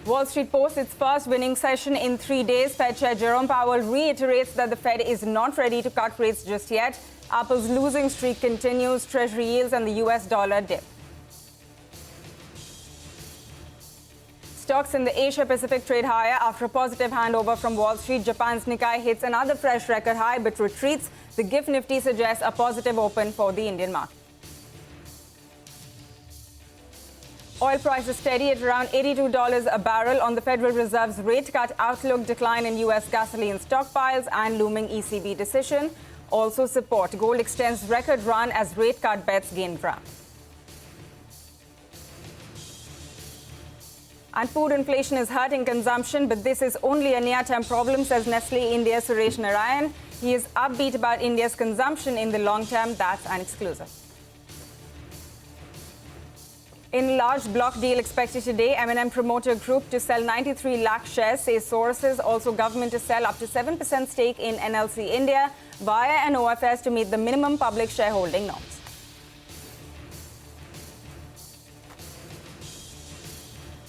Wall Street posts its first winning session in 3 days. Fed Chair Jerome Powell reiterates that the Fed is not ready to cut rates just yet. Apple's losing streak continues. Treasury yields and the US dollar dip. Stocks in the Asia-Pacific trade higher after a positive handover from Wall Street. Japan's Nikkei hits another fresh record high but retreats. The GIFT Nifty suggests a positive open for the Indian market. Oil prices steady at around $82 a barrel on the Federal Reserve's rate cut outlook, decline in U.S. gasoline stockpiles and looming ECB decision also support. Gold extends record run as rate cut bets gain ground. And food inflation is hurting consumption, but this is only a near-term problem, says Nestle India's Suresh Narayan. He is upbeat about India's consumption in the long term. That's an exclusive. In large block deal expected today, M&M promoter group to sell 93 lakh shares, says sources. Also, government to sell up to 7% stake in NLC India via an OFS to meet the minimum public shareholding norms.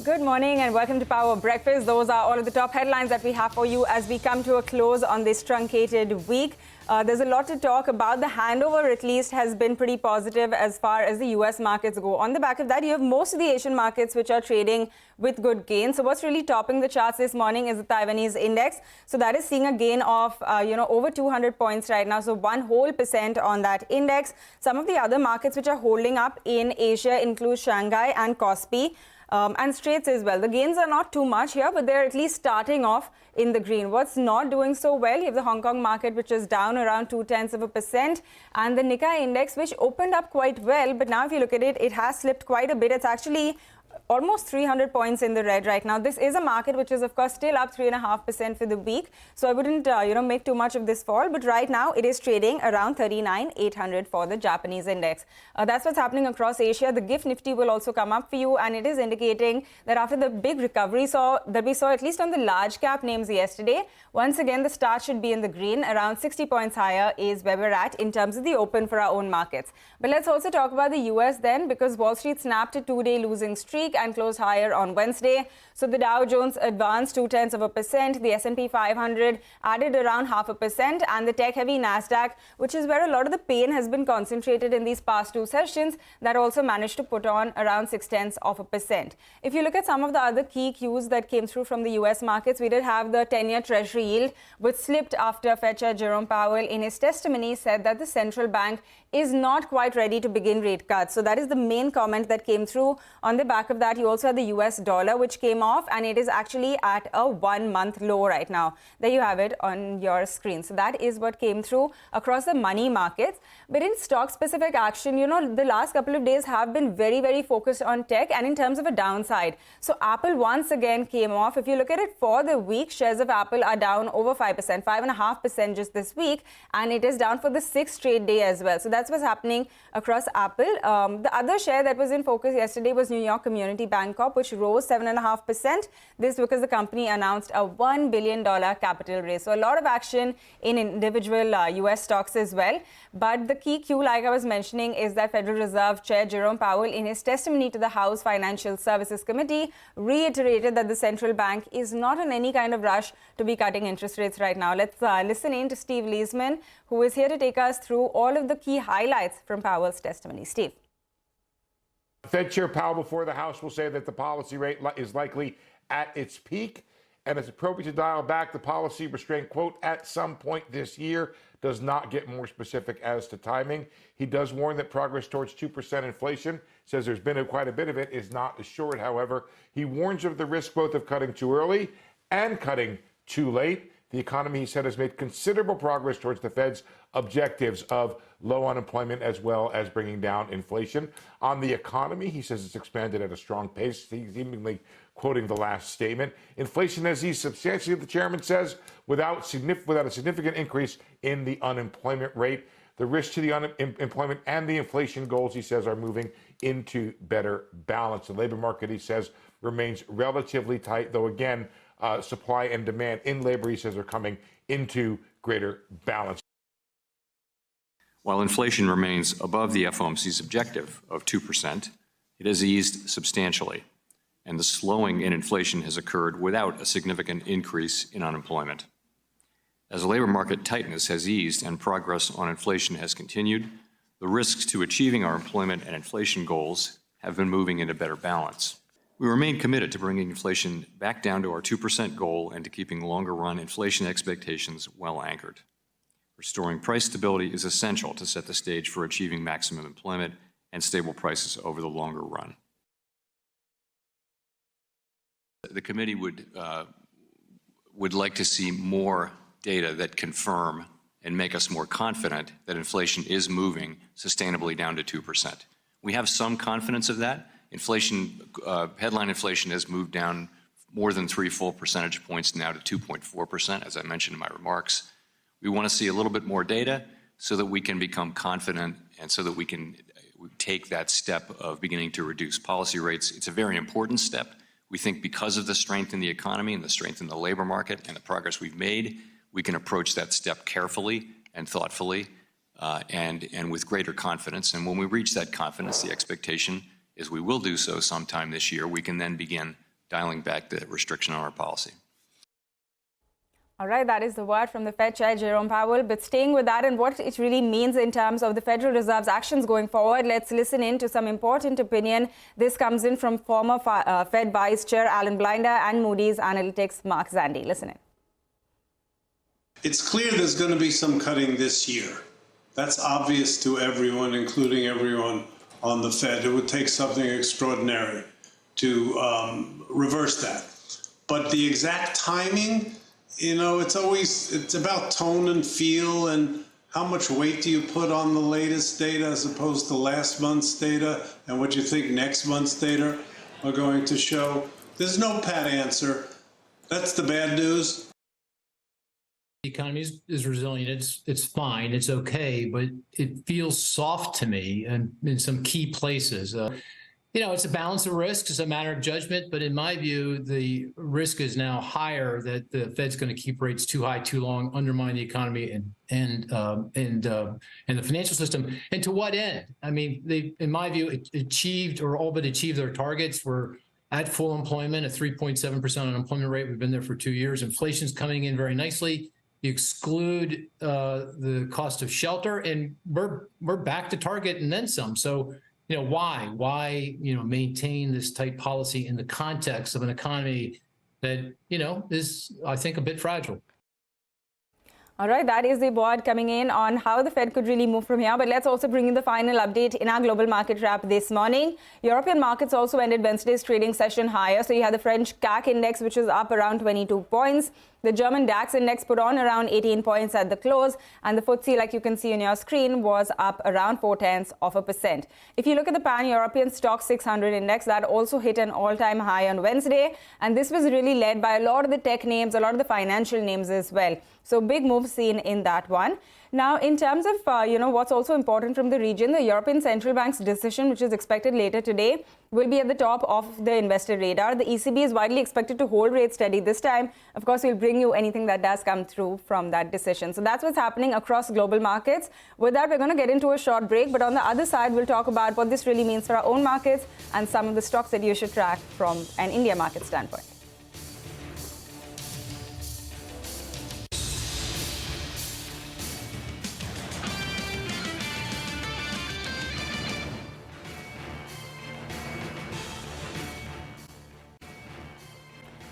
Good morning and welcome to Power Breakfast. Those are all of the top headlines that we have for you as we come to a close on this truncated week. There's a lot to talk about. The handover, at least, has been pretty positive as far as the U.S. markets go. On the back of that, you have most of the Asian markets which are trading with good gains. So what's really topping the charts this morning is the Taiwanese index. So that is seeing a gain of, over 200 points right now. So 1% on that index. Some of the other markets which are holding up in Asia include Shanghai and Kospi. And Straits as well. The gains are not too much here, but they're at least starting off in the green. What's not doing so well, you have the Hong Kong market, which is down around 0.2%, and the Nikkei index, which opened up quite well. But now if you look at it, it has slipped quite a bit. It's actually almost 300 points in the red right now. This is a market which is, of course, still up 3.5% for the week. So I wouldn't, make too much of this fall. But right now, it is trading around 39,800 for the Japanese index. That's what's happening across Asia. The GIFT Nifty will also come up for you. And it is indicating that after the big recovery that we saw at least on the large cap names yesterday, once again, the start should be in the green. Around 60 points higher is where we're at in terms of the open for our own markets. But let's also talk about the US then, because Wall Street snapped a 2-day losing streak and closed higher on Wednesday. So the Dow Jones advanced 0.2%, the S&P 500 added around 0.5%, and the tech-heavy Nasdaq, which is where a lot of the pain has been concentrated in these past two sessions, that also managed to put on around 0.6%. If you look at some of the other key cues that came through from the US markets, we did have the 10-year Treasury yield, which slipped after Fed Chair Jerome Powell in his testimony said that the central bank is not quite ready to begin rate cuts. So that is the main comment that came through. On the back of that, you also had the US dollar, which came off, and it is actually at a 1-month low right now. There you have it on your screen. So that is what came through across the money markets. But in stock-specific action, the last couple of days have been very, very focused on tech and in terms of a downside. So Apple once again came off. If you look at it for the week, shares of Apple are down over 5%, 5.5% just this week, and it is down for the 6th straight day as well. So that's what's happening across Apple. The other share that was in focus yesterday was New York Community Bank Corp, which rose 7.5%. This because the company announced a $1 billion capital raise. So a lot of action in individual US stocks as well. But the key cue, like I was mentioning, is that Federal Reserve Chair Jerome Powell, in his testimony to the House Financial Services Committee, reiterated that the central bank is not in any kind of rush to be cutting interest rates right now. Let's listen in to Steve Leisman, who is here to take us through all of the key highlights from Powell's testimony. Steve. Fed Chair Powell before the House will say that the policy rate is likely at its peak and it's appropriate to dial back the policy restraint, quote, at some point this year. Does not get more specific as to timing. He does warn that progress towards 2% inflation, says there's been quite a bit of it, is not assured. However, he warns of the risk both of cutting too early and cutting too late. The economy, he said, has made considerable progress towards the Fed's objectives of low unemployment as well as bringing down inflation. On the economy, he says it's expanded at a strong pace, seemingly quoting the last statement. Inflation has eased substantially, the chairman says, without a significant increase in the unemployment rate. The risk to the unemployment and the inflation goals, he says, are moving into better balance. The labor market, he says, remains relatively tight, though, again, supply and demand in labor, he says, are coming into greater balance. While inflation remains above the FOMC's objective of 2%, it has eased substantially. and the slowing in inflation has occurred without a significant increase in unemployment. As the labor market tightness has eased and progress on inflation has continued, the risks to achieving our employment and inflation goals have been moving into better balance. We remain committed to bringing inflation back down to our 2% goal and to keeping longer-run inflation expectations well anchored. Restoring price stability is essential to set the stage for achieving maximum employment and stable prices over the longer run. The committee would like to see more data that confirm and make us more confident that inflation is moving sustainably down to 2%. We have some confidence of that. Inflation, headline inflation has moved down more than 3 full percentage points now to 2.4%, as I mentioned in my remarks. We want to see a little bit more data so that we can become confident and so that we can take that step of beginning to reduce policy rates. It's a very important step. We think because of the strength in the economy and the strength in the labor market and the progress we've made, we can approach that step carefully and thoughtfully and with greater confidence. And when we reach that confidence, the expectation is we will do so sometime this year. We can then begin dialing back the restriction on our policy. All right, that is the word from the Fed Chair, Jerome Powell. But staying with that and what it really means in terms of the Federal Reserve's actions going forward, let's listen in to some important opinion. This comes in from former Fed Vice Chair Alan Blinder and Moody's Analytics Mark Zandi. Listen in. It's clear there's going to be some cutting this year. That's obvious to everyone, including everyone on the Fed. It would take something extraordinary to reverse that. But the exact timing, you know, it's about tone and feel and how much weight do you put on the latest data as opposed to last month's data and what you think next month's data are going to show. There's no pat answer. That's the bad news. The economy is resilient. It's fine. It's okay, but it feels soft to me and in some key places. You know, it's a balance of risks. It's a matter of judgment. But in my view, the risk is now higher that the Fed's going to keep rates too high, too long, undermine the economy and the financial system. And to what end? I mean, they, in my view, achieved or all but achieved their targets. We're at full employment, a 3.7% unemployment rate. We've been there for 2 years. Inflation's coming in very nicely. You exclude the cost of shelter, and we're back to target and then some. So, you know, why maintain this tight policy in the context of an economy that, you know, is, I think, a bit fragile. All right, that is the board coming in on how the Fed could really move from here. But let's also bring in the final update in our global market wrap this morning. European markets also ended Wednesday's trading session higher. So you had the French CAC index, which is up around 22 points. The German DAX index put on around 18 points at the close. And the FTSE, like you can see on your screen, was up around 0.4%. If you look at the Pan-European Stock 600 index, that also hit an all-time high on Wednesday. And this was really led by a lot of the tech names, a lot of the financial names as well. So big move seen in that one. Now, in terms of, what's also important from the region, the European Central Bank's decision, which is expected later today, will be at the top of the investor radar. The ECB is widely expected to hold rates steady this time. Of course, we'll bring you anything that does come through from that decision. So that's what's happening across global markets. With that, we're going to get into a short break. But on the other side, we'll talk about what this really means for our own markets and some of the stocks that you should track from an India market standpoint.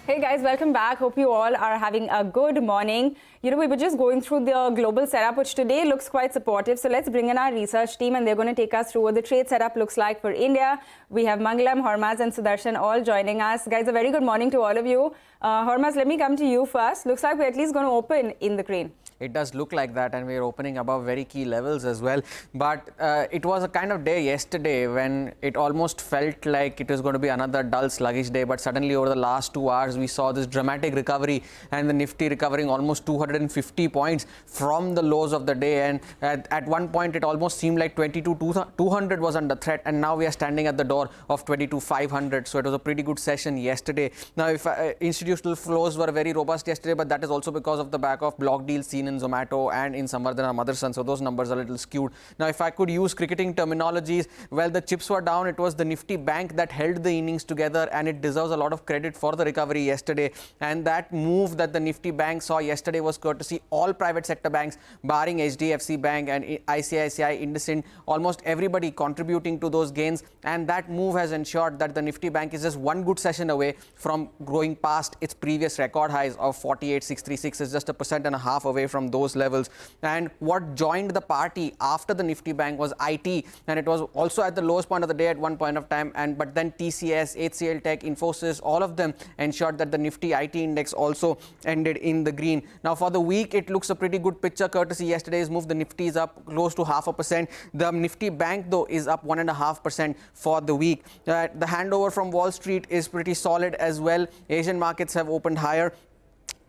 Hey guys, welcome back. Hope you all are having a good morning. You know, we were just going through the global setup, which today looks quite supportive. So let's bring in our research team and they're going to take us through what the trade setup looks like for India. We have Mangalam, Hormaz and Sudarshan all joining us. Guys, a very good morning to all of you. Hormaz, let me come to you first. Looks like we're at least going to open in the green. It does look like that, and we're opening above very key levels as well. But it was a kind of day yesterday when it almost felt like it was going to be another dull, sluggish day. But suddenly over the last 2 hours, we saw this dramatic recovery and the Nifty recovering almost 250 points from the lows of the day. And at one point, it almost seemed like 22,200 was under threat. And now we are standing at the door of 22,500. So it was a pretty good session yesterday. Now, if institutional flows were very robust yesterday, but that is also because of the back of block deals seen in in Zomato and in Samvardhana Motherson, so those numbers are a little skewed. Now, if I could use cricketing terminologies, well, the chips were down. It was the Nifty Bank that held the innings together, and it deserves a lot of credit for the recovery yesterday. And that move that the Nifty Bank saw yesterday was courtesy all private sector banks, barring HDFC Bank and ICICI, IndusInd, almost everybody contributing to those gains. And that move has ensured that the Nifty Bank is just one good session away from going past its previous record highs of 48,636. Is just 1.5% away from those levels. And what joined the party after the Nifty Bank was IT, and it was also at the lowest point of the day at one point of time. But then TCS, HCL Tech, Infosys, all of them ensured that the Nifty IT index also ended in the green. Now for the week, it looks a pretty good picture courtesy yesterday's move. The Nifty is up close to 0.5%. The Nifty Bank though is up 1.5% for the week. The handover from Wall Street is pretty solid as well. Asian markets have opened higher.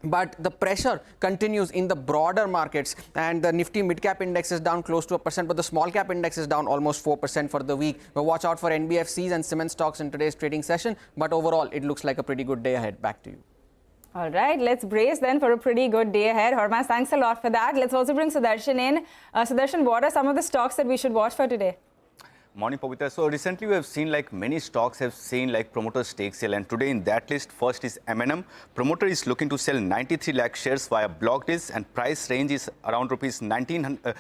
But the pressure continues in the broader markets, and the Nifty mid-cap index is down close to 1%, but the small-cap index is down almost 4% for the week. We'll watch out for NBFCs and cement stocks in today's trading session, but overall, it looks like a pretty good day ahead. Back to you. All right, let's brace then for a pretty good day ahead. Hormaz, thanks a lot for that. Let's also bring Sudarshan in. Sudarshan, what are some of the stocks that we should watch for today? Morning, Pavitra. So recently we have seen like many stocks have seen like promoter stake sale, and today in that list first is M&M. Promoter is looking to sell 93 lakh shares via block deals, and price range is around rupees 1912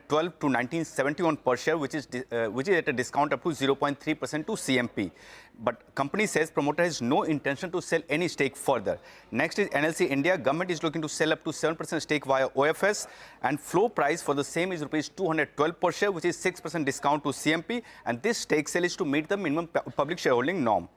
to 1971 per share, which is at a discount up to 0.3% to CMP. But company says promoter has no intention to sell any stake further. Next is NLC India. Government is looking to sell up to 7% stake via OFS, and floor price for the same is rupees 212 per share, which is 6% discount to CMP, and this stake sale is to meet the minimum public shareholding norm.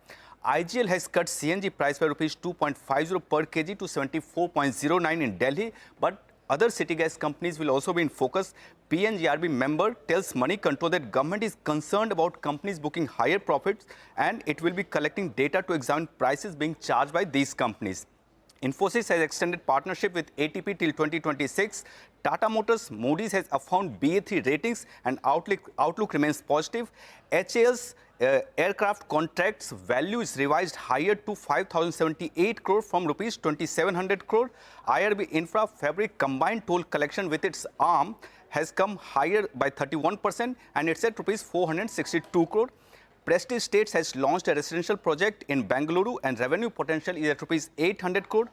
IGL has cut CNG price by rupees 2.50 per kg to 74.09 in Delhi, but other city gas companies will also be in focus. PNGRB member tells Money Control that government is concerned about companies booking higher profits, and it will be collecting data to examine prices being charged by these companies. Infosys has extended partnership with ATP till 2026. Tata Motors, Moody's has affirmed BA3 ratings, and outlook remains positive. HAL's aircraft contracts value is revised higher to 5,078 crore from rupees 2,700 crore. IRB Infra Fabric combined toll collection with its arm has come higher by 31%, and it's at rupees 462 crore. Prestige Estates has launched a residential project in Bengaluru, and revenue potential is at rupees 800 crore.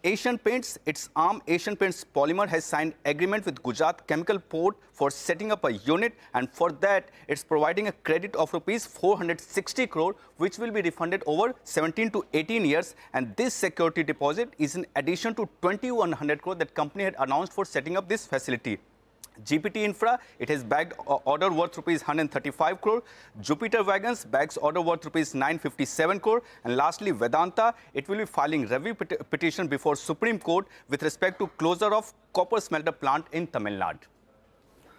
Asian Paints, its arm Asian Paints Polymer has signed agreement with Gujarat Chemical Port for setting up a unit, and for that it's providing a credit of rupees 460 crore, which will be refunded over 17 to 18 years, and this security deposit is in addition to 2,100 crore that company had announced for setting up this facility. GPT Infra, it has bagged order worth rupees 135 crore. Jupiter Wagons bags order worth rupees 957 crore. And lastly, Vedanta, it will be filing review petition before Supreme Court with respect to closure of copper smelter plant in Tamil Nadu.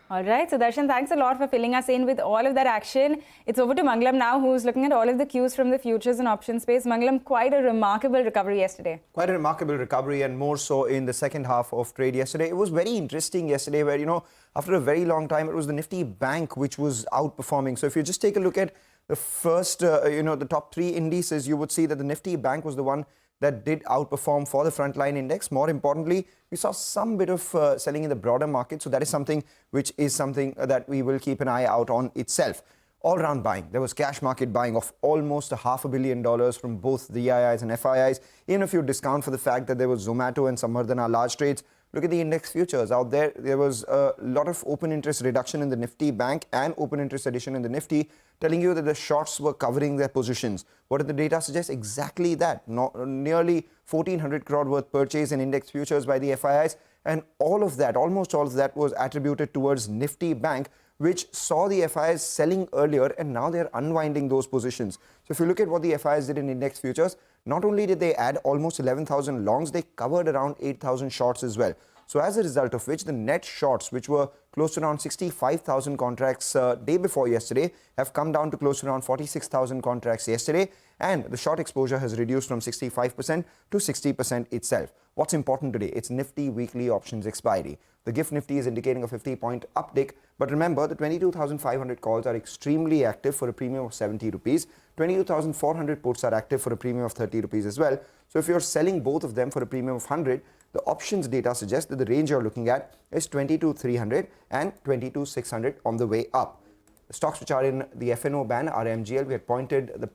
All right, Sudarshan, thanks a lot for filling us in with all of that action. It's over to Mangalam now, who's looking at all of the cues from the futures and options space. Mangalam, quite a remarkable recovery yesterday. Quite a remarkable recovery, and more so in the second half of trade yesterday. It was very interesting yesterday where, after a very long time, it was the Nifty Bank which was outperforming. So if you just take a look at the first, the top three indices, you would see that the Nifty Bank was the one that did outperform for the frontline index. More importantly, we saw some bit of selling in the broader market. So that is something that we will keep an eye out on itself. All-round buying. There was cash market buying of almost $500 million from both DIIs and FIIs. Even if you discount for the fact that there was Zomato and Samvardhana large trades, look at the index futures out there. There was a lot of open interest reduction in the Nifty Bank and open interest addition in the Nifty, telling you that the shorts were covering their positions. What did the data suggest? Exactly that. Nearly 1,400 crore worth purchase in index futures by the FIIs, and almost all of that was attributed towards Nifty Bank, which saw the FIIs selling earlier, and now they're unwinding those positions. So if you look at what the FIIs did in index futures, not only did they add almost 11,000 longs, they covered around 8,000 shorts as well. So as a result of which, the net shorts, which were close to around 65,000 contracts day before yesterday, have come down to close to around 46,000 contracts yesterday, and the short exposure has reduced from 65% to 60% itself. What's important today? It's Nifty weekly options expiry. The GIFT Nifty is indicating a 50-point uptick, but remember the 22,500 calls are extremely active for a premium of 70 rupees. 22,400 puts are active for a premium of 30 rupees as well. So if you're selling both of them for a premium of 100, The options data suggests that the range you're looking at is 22,300 and 22,600 on the way up. The stocks which are in the FNO band are MGL. We had pointed the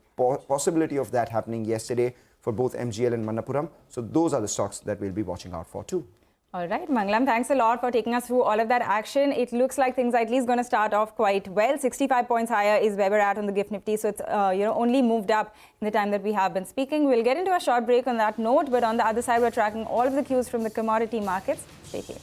possibility of that happening yesterday for both MGL and Manappuram. So those are the stocks that we'll be watching out for too. All right, Mangalam, thanks a lot for taking us through all of that action. It looks like things are at least going to start off quite well. 65 points higher is where we're at on the GIFT Nifty. So it's only moved up in the time that we have been speaking. We'll get into a short break on that note. But on the other side, we're tracking all of the cues from the commodity markets. Stay tuned.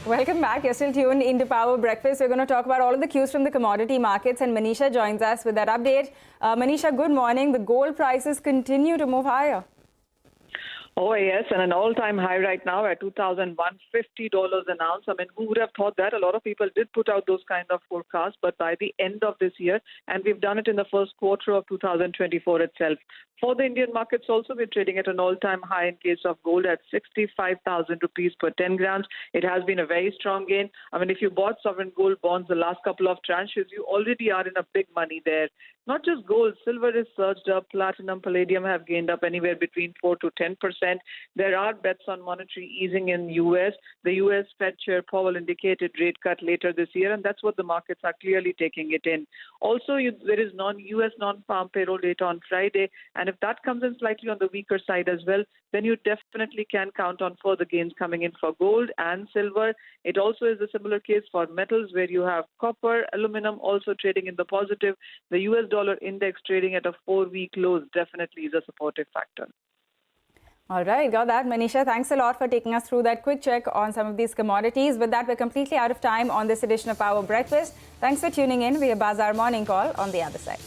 Welcome back. You're still tuned into Power Breakfast. We're going to talk about all of the cues from the commodity markets, and Manisha joins us with that update. Manisha, good morning. The gold prices continue to move higher. Oh, yes, and an all-time high right now at $2,150 an ounce. I mean, who would have thought that? A lot of people did put out those kind of forecasts, but by the end of this year, and we've done it in the first quarter of 2024 itself. For the Indian markets also, we're trading at an all-time high in case of gold at 65,000 rupees per 10 grams. It has been a very strong gain. I mean, if you bought sovereign gold bonds the last couple of tranches, you already are in a big money there. Not just gold, silver is surged up, platinum, palladium have gained up anywhere between 4 to 10%. There are bets on monetary easing in the U.S. The U.S. Fed Chair Powell indicated rate cut later this year, and that's what the markets are clearly taking it in. Also, there is U.S. non-farm payroll data on Friday, and if that comes in slightly on the weaker side as well, then you definitely can count on further gains coming in for gold and silver. It also is a similar case for metals, where you have copper, aluminum also trading in the positive. The U.S. dollar index trading at a 4-week low definitely is a supportive factor. All right, got that. Manisha, thanks a lot for taking us through that quick check on some of these commodities. With that, we're completely out of time on this edition of Power Breakfast. Thanks for tuning in. We have Bazaar Morning Call on the other side.